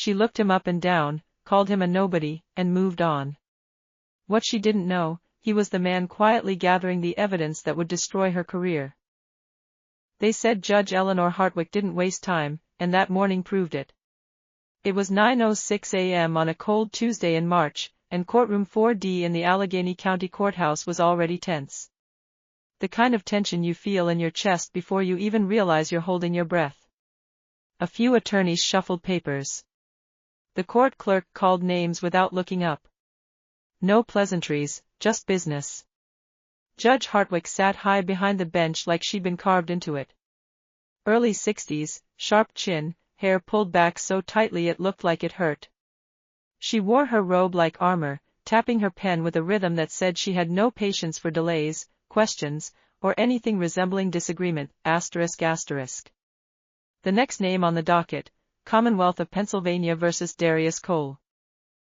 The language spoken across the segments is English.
She looked him up and down, called him a nobody, and moved on. What she didn't know, he was the man quietly gathering the evidence that would destroy her career. They said Judge Eleanor Hartwick didn't waste time, and that morning proved it. It was 9:06 a.m. on a cold Tuesday in March, and courtroom 4D in the Allegheny County Courthouse was already tense. The kind of tension you feel in your chest before you even realize you're holding your breath. A few attorneys shuffled papers. The court clerk called names without looking up. No pleasantries, just business. Judge Hartwick sat high behind the bench like she'd been carved into it. Early 60s, sharp chin, hair pulled back so tightly it looked like it hurt. She wore her robe like armor, tapping her pen with a rhythm that said she had no patience for delays, questions, or anything resembling disagreement, ***. The next name on the docket, Commonwealth of Pennsylvania versus Darius Cole.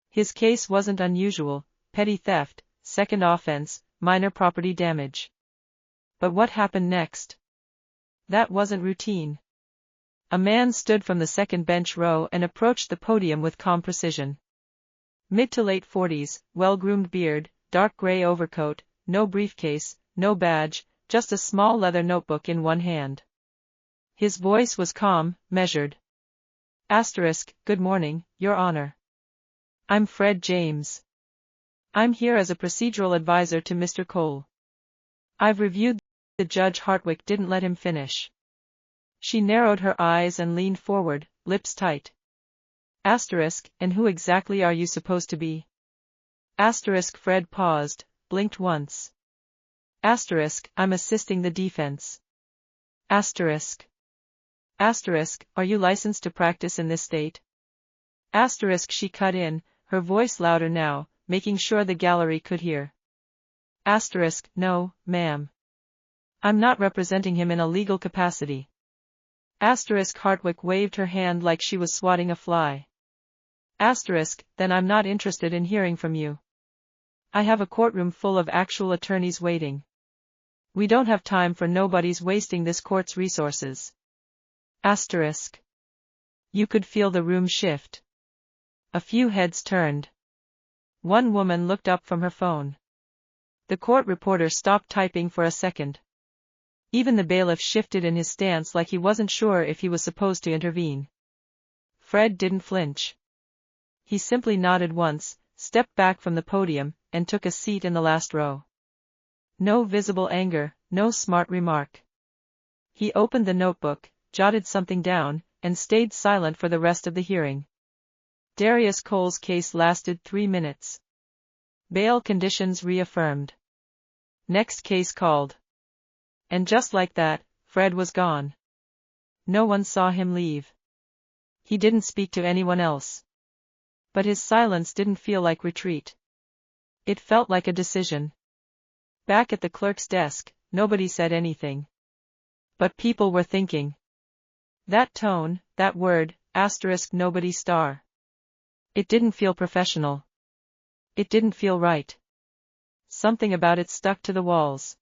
His case wasn't unusual, petty theft, second offense, minor property damage. But what happened next? That wasn't routine. A man stood from the second bench row and approached the podium with calm precision. Mid to late 40s, well-groomed beard, dark gray overcoat, no briefcase, no badge, just a small leather notebook in one hand. His voice was calm, measured. Good morning, Your Honor. I'm Fred James. I'm here as a procedural advisor to Mr. Cole. I've reviewed the Judge Hartwick didn't let him finish. She narrowed her eyes and leaned forward, lips tight. And who exactly are you supposed to be? Fred paused, blinked once. I'm assisting the defense. Are you licensed to practice in this state? She cut in, her voice louder now, making sure the gallery could hear. No, ma'am. I'm not representing him in a legal capacity. Hartwick waved her hand like she was swatting a fly. Then I'm not interested in hearing from you. I have a courtroom full of actual attorneys waiting. We don't have time for nobodies wasting this court's resources. You could feel the room shift. A few heads turned. One woman looked up from her phone. The court reporter stopped typing for a second. Even the bailiff shifted in his stance like he wasn't sure if he was supposed to intervene. Fred didn't flinch. He simply nodded once, stepped back from the podium, and took a seat in the last row. No visible anger, no smart remark. He opened the notebook, jotted something down, and stayed silent for the rest of the hearing. Darius Cole's case lasted 3 minutes. Bail conditions reaffirmed. Next case called. And just like that, Fred was gone. No one saw him leave. He didn't speak to anyone else. But his silence didn't feel like retreat. It felt like a decision. Back at the clerk's desk, nobody said anything. But people were thinking. That tone, that word, nobody star. It didn't feel professional. It didn't feel right. Something about it stuck to the walls.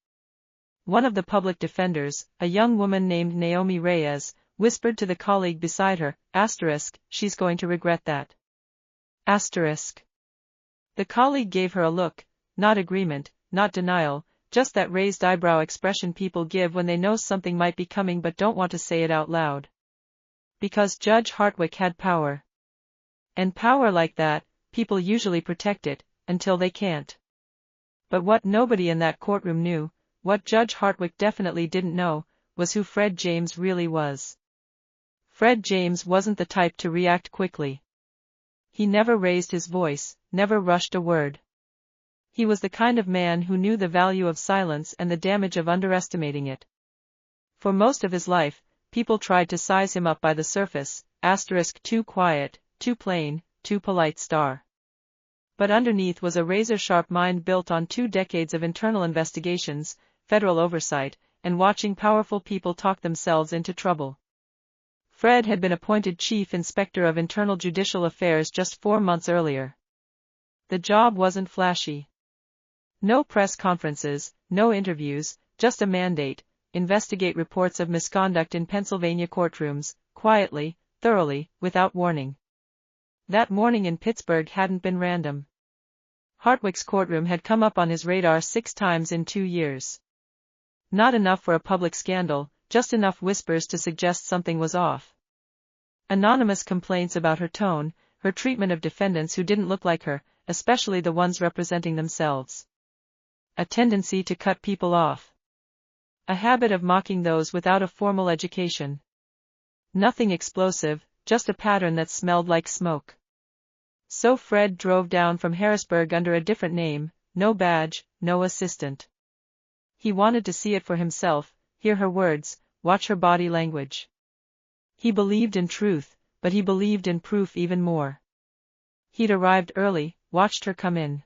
One of the public defenders, a young woman named Naomi Reyes, whispered to the colleague beside her, she's going to regret that. The colleague gave her a look, not agreement, not denial, just that raised eyebrow expression people give when they know something might be coming but don't want to say it out loud. Because Judge Hartwick had power. And power like that, people usually protect it, until they can't. But what nobody in that courtroom knew, what Judge Hartwick definitely didn't know, was who Fred James really was. Fred James wasn't the type to react quickly. He never raised his voice, never rushed a word. He was the kind of man who knew the value of silence and the damage of underestimating it. For most of his life, people tried to size him up by the surface, too quiet, too plain, too polite star. But underneath was a razor-sharp mind built on 2 decades of internal investigations, federal oversight, and watching powerful people talk themselves into trouble. Fred had been appointed Chief Inspector of Internal Judicial Affairs just 4 months earlier. The job wasn't flashy. No press conferences, no interviews, just a mandate: investigate reports of misconduct in Pennsylvania courtrooms, quietly, thoroughly, without warning. That morning in Pittsburgh hadn't been random. Hartwick's courtroom had come up on his radar 6 times in 2 years. Not enough for a public scandal, just enough whispers to suggest something was off. Anonymous complaints about her tone, her treatment of defendants who didn't look like her, especially the ones representing themselves. A tendency to cut people off. A habit of mocking those without a formal education. Nothing explosive, just a pattern that smelled like smoke. So Fred drove down from Harrisburg under a different name, no badge, no assistant. He wanted to see it for himself, hear her words, watch her body language. He believed in truth, but he believed in proof even more. He'd arrived early, watched her come in.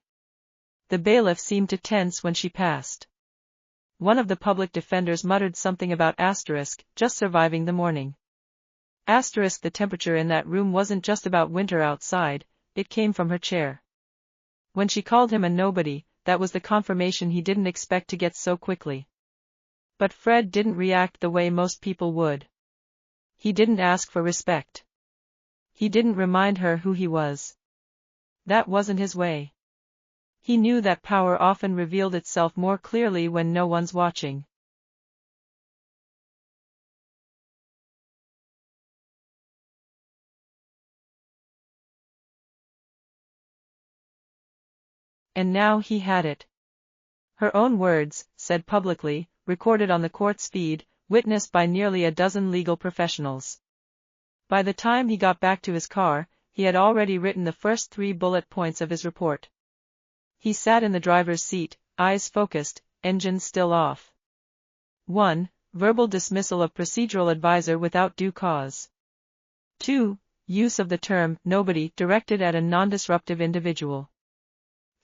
The bailiff seemed to tense when she passed. One of the public defenders muttered something about asterisk, just surviving the morning. Asterisk, the temperature in that room wasn't just about winter outside, it came from her chair. When she called him a nobody, that was the confirmation he didn't expect to get so quickly. But Fred didn't react the way most people would. He didn't ask for respect. He didn't remind her who he was. That wasn't his way. He knew that power often revealed itself more clearly when no one's watching. And now he had it. Her own words, said publicly, recorded on the court's feed, witnessed by nearly a dozen legal professionals. By the time he got back to his car, he had already written the first 3 bullet points of his report. He sat in the driver's seat, eyes focused, engine still off. 1. Verbal dismissal of procedural advisor without due cause. 2. Use of the term nobody directed at a non-disruptive individual.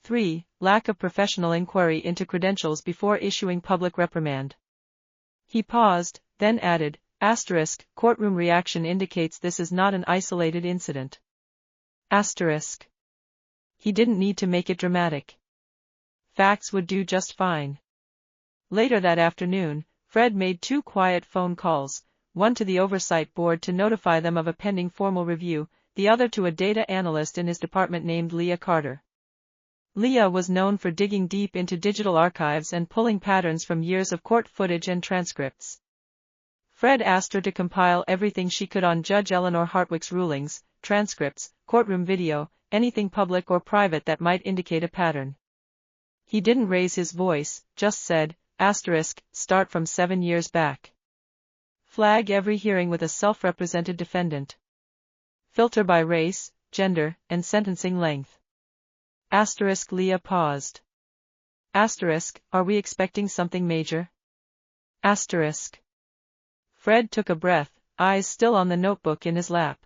3. Lack of professional inquiry into credentials before issuing public reprimand. He paused, then added, asterisk, courtroom reaction indicates this is not an isolated incident. Asterisk. He didn't need to make it dramatic. Facts would do just fine. Later that afternoon, Fred made 2 quiet phone calls, one to the oversight board to notify them of a pending formal review, the other to a data analyst in his department named Leah Carter. Leah was known for digging deep into digital archives and pulling patterns from years of court footage and transcripts. Fred asked her to compile everything she could on Judge Eleanor Hartwick's rulings, transcripts, courtroom video, anything public or private that might indicate a pattern. He didn't raise his voice, just said, asterisk, start from 7 years back. Flag every hearing with a self-represented defendant. Filter by race, gender, and sentencing length. Asterisk. Leah paused. Asterisk, are we expecting something major? Asterisk. Fred took a breath, eyes still on the notebook in his lap.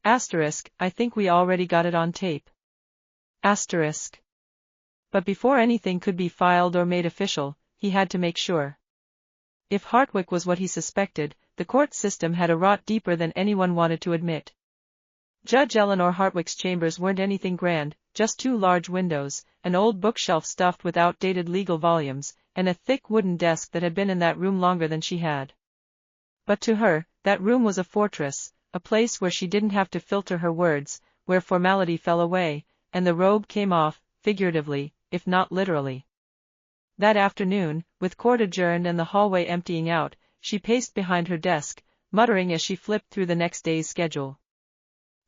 Asterisk, I think we already got it on tape. Asterisk. But before anything could be filed or made official, he had to make sure. If Hartwick was what he suspected, the court system had a rot deeper than anyone wanted to admit. Judge Eleanor Hartwick's chambers weren't anything grand, just 2 large windows, an old bookshelf stuffed with outdated legal volumes, and a thick wooden desk that had been in that room longer than she had. But to her, that room was a fortress, a place where she didn't have to filter her words, where formality fell away, and the robe came off, figuratively, if not literally. That afternoon, with court adjourned and the hallway emptying out, she paced behind her desk, muttering as she flipped through the next day's schedule.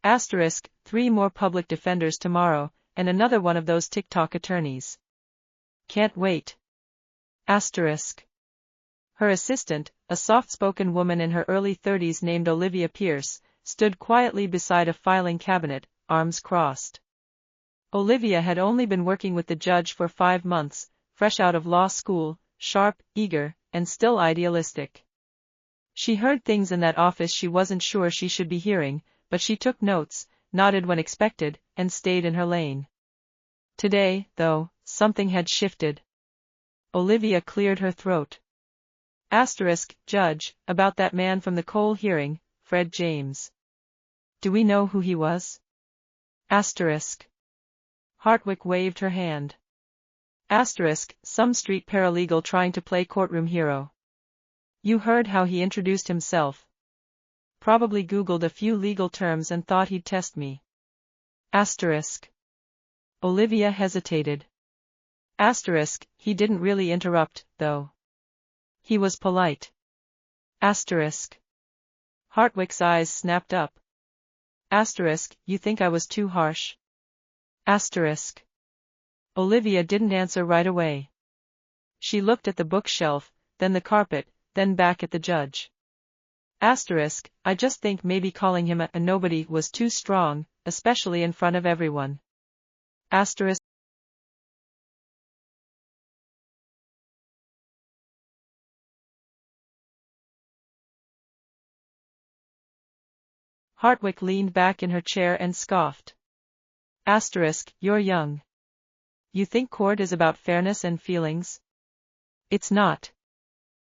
Asterisk, 3 more public defenders tomorrow, and another one of those TikTok attorneys. Can't wait. Asterisk. Her assistant, a soft-spoken woman in her early 30s named Olivia Pierce, stood quietly beside a filing cabinet, arms crossed. Olivia had only been working with the judge for 5 months, fresh out of law school, sharp, eager, and still idealistic. She heard things in that office she wasn't sure she should be hearing, but she took notes, nodded when expected, and stayed in her lane. Today, though, something had shifted. Olivia cleared her throat. Asterisk, Judge, about that man from the Cole hearing, Fred James. Do we know who he was? Asterisk. Hartwick waved her hand. Asterisk, some street paralegal trying to play courtroom hero. You heard how he introduced himself. Probably Googled a few legal terms and thought he'd test me. Asterisk. Olivia hesitated. Asterisk, he didn't really interrupt, though. He was polite. Asterisk. Hartwick's eyes snapped up. Asterisk, you think I was too harsh? Asterisk. Olivia didn't answer right away. She looked at the bookshelf, then the carpet, then back at the judge. Asterisk, I just think maybe calling him a nobody was too strong, especially in front of everyone. Asterisk. Hartwick leaned back in her chair and scoffed. Asterisk, you're young. You think court is about fairness and feelings? It's not.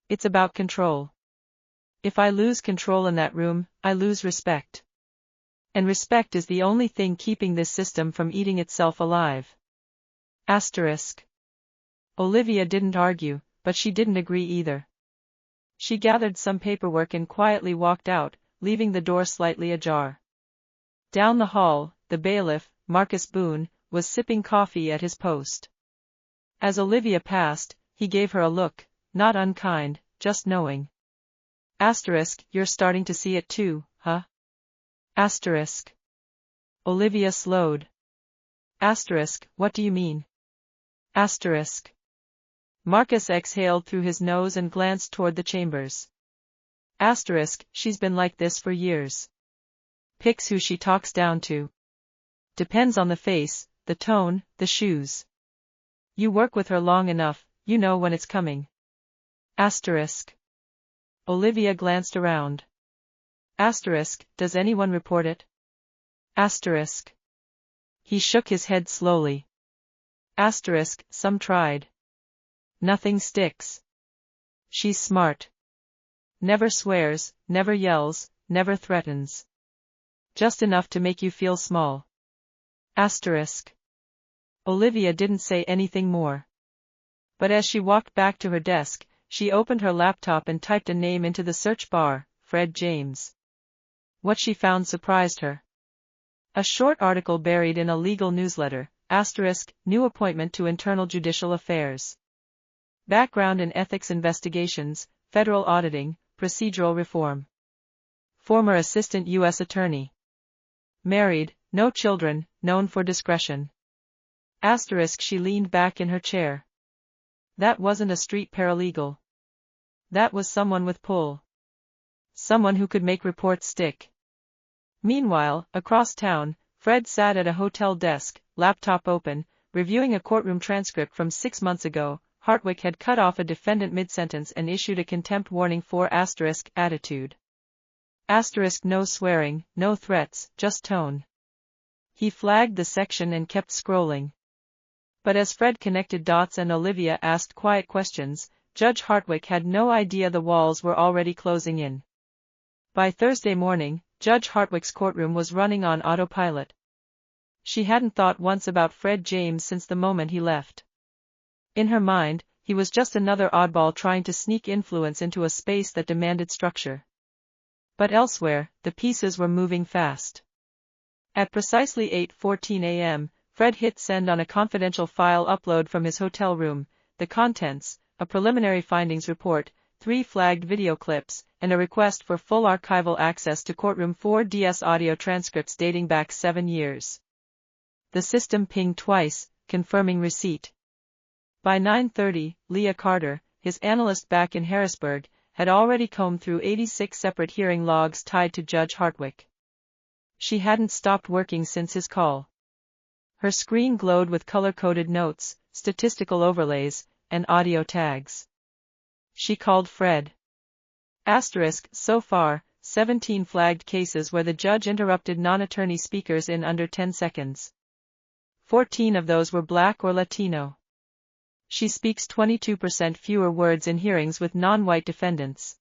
It's about control. If I lose control in that room, I lose respect. And respect is the only thing keeping this system from eating itself alive. Asterisk. Olivia didn't argue, but she didn't agree either. She gathered some paperwork and quietly walked out, leaving the door slightly ajar. Down the hall, the bailiff, Marcus Boone, was sipping coffee at his post. As Olivia passed, he gave her a look, not unkind, just knowing. Asterisk, you're starting to see it too, huh? Asterisk. Olivia slowed. Asterisk, what do you mean? Asterisk. Marcus exhaled through his nose and glanced toward the chambers. Asterisk, she's been like this for years. Picks who she talks down to. Depends on the face, the tone, the shoes. You work with her long enough, you know when it's coming. Asterisk. Olivia glanced around. Asterisk, does anyone report it? Asterisk. He shook his head slowly. Asterisk, some tried. Nothing sticks. She's smart. Never swears, never yells, never threatens. Just enough to make you feel small. Asterisk. Olivia didn't say anything more. But as she walked back to her desk, she opened her laptop and typed a name into the search bar, Fred James. What she found surprised her. A short article buried in a legal newsletter, asterisk, new appointment to Internal Judicial Affairs. Background in ethics investigations, federal auditing, procedural reform. Former assistant U.S. attorney. Married, no children, known for discretion. Asterisk, she leaned back in her chair. That wasn't a street paralegal. That was someone with pull. Someone who could make reports stick. Meanwhile, across town, Fred sat at a hotel desk, laptop open, reviewing a courtroom transcript from 6 months ago. Hartwick had cut off a defendant mid-sentence and issued a contempt warning for asterisk, attitude. Asterisk, no swearing, no threats, just tone. He flagged the section and kept scrolling. But as Fred connected dots and Olivia asked quiet questions, Judge Hartwick had no idea the walls were already closing in. By Thursday morning, Judge Hartwick's courtroom was running on autopilot. She hadn't thought once about Fred James since the moment he left. In her mind, he was just another oddball trying to sneak influence into a space that demanded structure. But elsewhere, the pieces were moving fast. At precisely 8:14 a.m., Fred hit send on a confidential file upload from his hotel room, the contents, a preliminary findings report, 3 flagged video clips, and a request for full archival access to courtroom 4DS audio transcripts dating back 7 years. The system pinged twice, confirming receipt. By 9:30, Leah Carter, his analyst back in Harrisburg, had already combed through 86 separate hearing logs tied to Judge Hartwick. She hadn't stopped working since his call. Her screen glowed with color-coded notes, statistical overlays, and audio tags. She called Fred. Asterisk, so far, 17 flagged cases where the judge interrupted non-attorney speakers in under 10 seconds. 14 of those were Black or Latino. She speaks 22% fewer words in hearings with non-white defendants.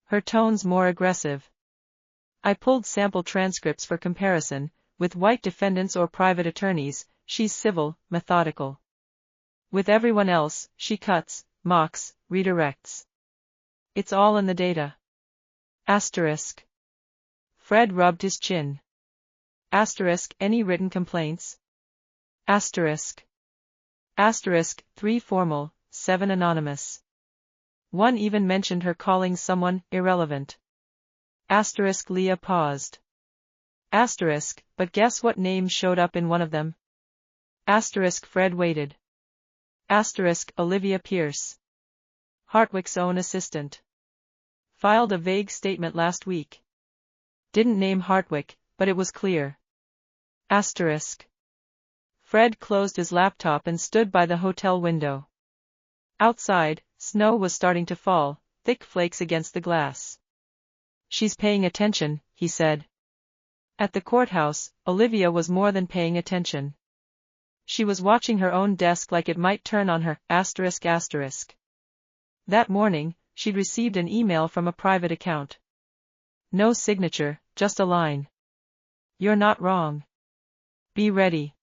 Her tone's more aggressive. I pulled sample transcripts for comparison. With white defendants or private attorneys, she's civil, methodical. With everyone else, she cuts, mocks, redirects. It's all in the data. Asterisk. Fred rubbed his chin. Asterisk, any written complaints? Asterisk. Asterisk, 3 formal, 7 anonymous. One even mentioned her calling someone irrelevant. Asterisk, Leah paused. Asterisk, but guess what name showed up in one of them? Asterisk, Fred waited. Asterisk, Olivia Pierce. Hartwick's own assistant. Filed a vague statement last week. Didn't name Hartwick, but it was clear. Asterisk. Fred closed his laptop and stood by the hotel window. Outside, snow was starting to fall, thick flakes against the glass. She's paying attention, he said. At the courthouse, Olivia was more than paying attention. She was watching her own desk like it might turn on her, asterisk asterisk. That morning, she'd received an email from a private account. No signature, just a line. You're not wrong. Be ready.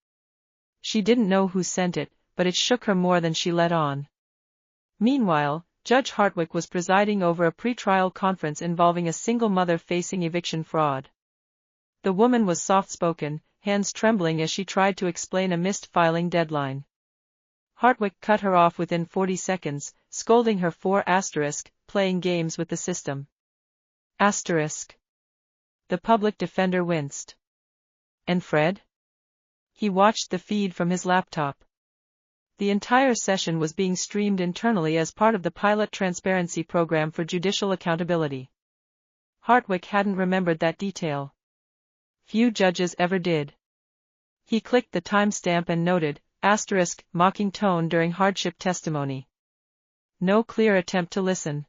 She didn't know who sent it, but it shook her more than she let on. Meanwhile, Judge Hartwick was presiding over a pretrial conference involving a single mother facing eviction fraud. The woman was soft-spoken, hands trembling as she tried to explain a missed filing deadline. Hartwick cut her off within 40 seconds, scolding her for playing games with the system. Asterisk. The public defender winced. And Fred? He watched the feed from his laptop. The entire session was being streamed internally as part of the pilot transparency program for judicial accountability. Hartwick hadn't remembered that detail. Few judges ever did. He clicked the timestamp and noted, mocking tone during hardship testimony. No clear attempt to listen.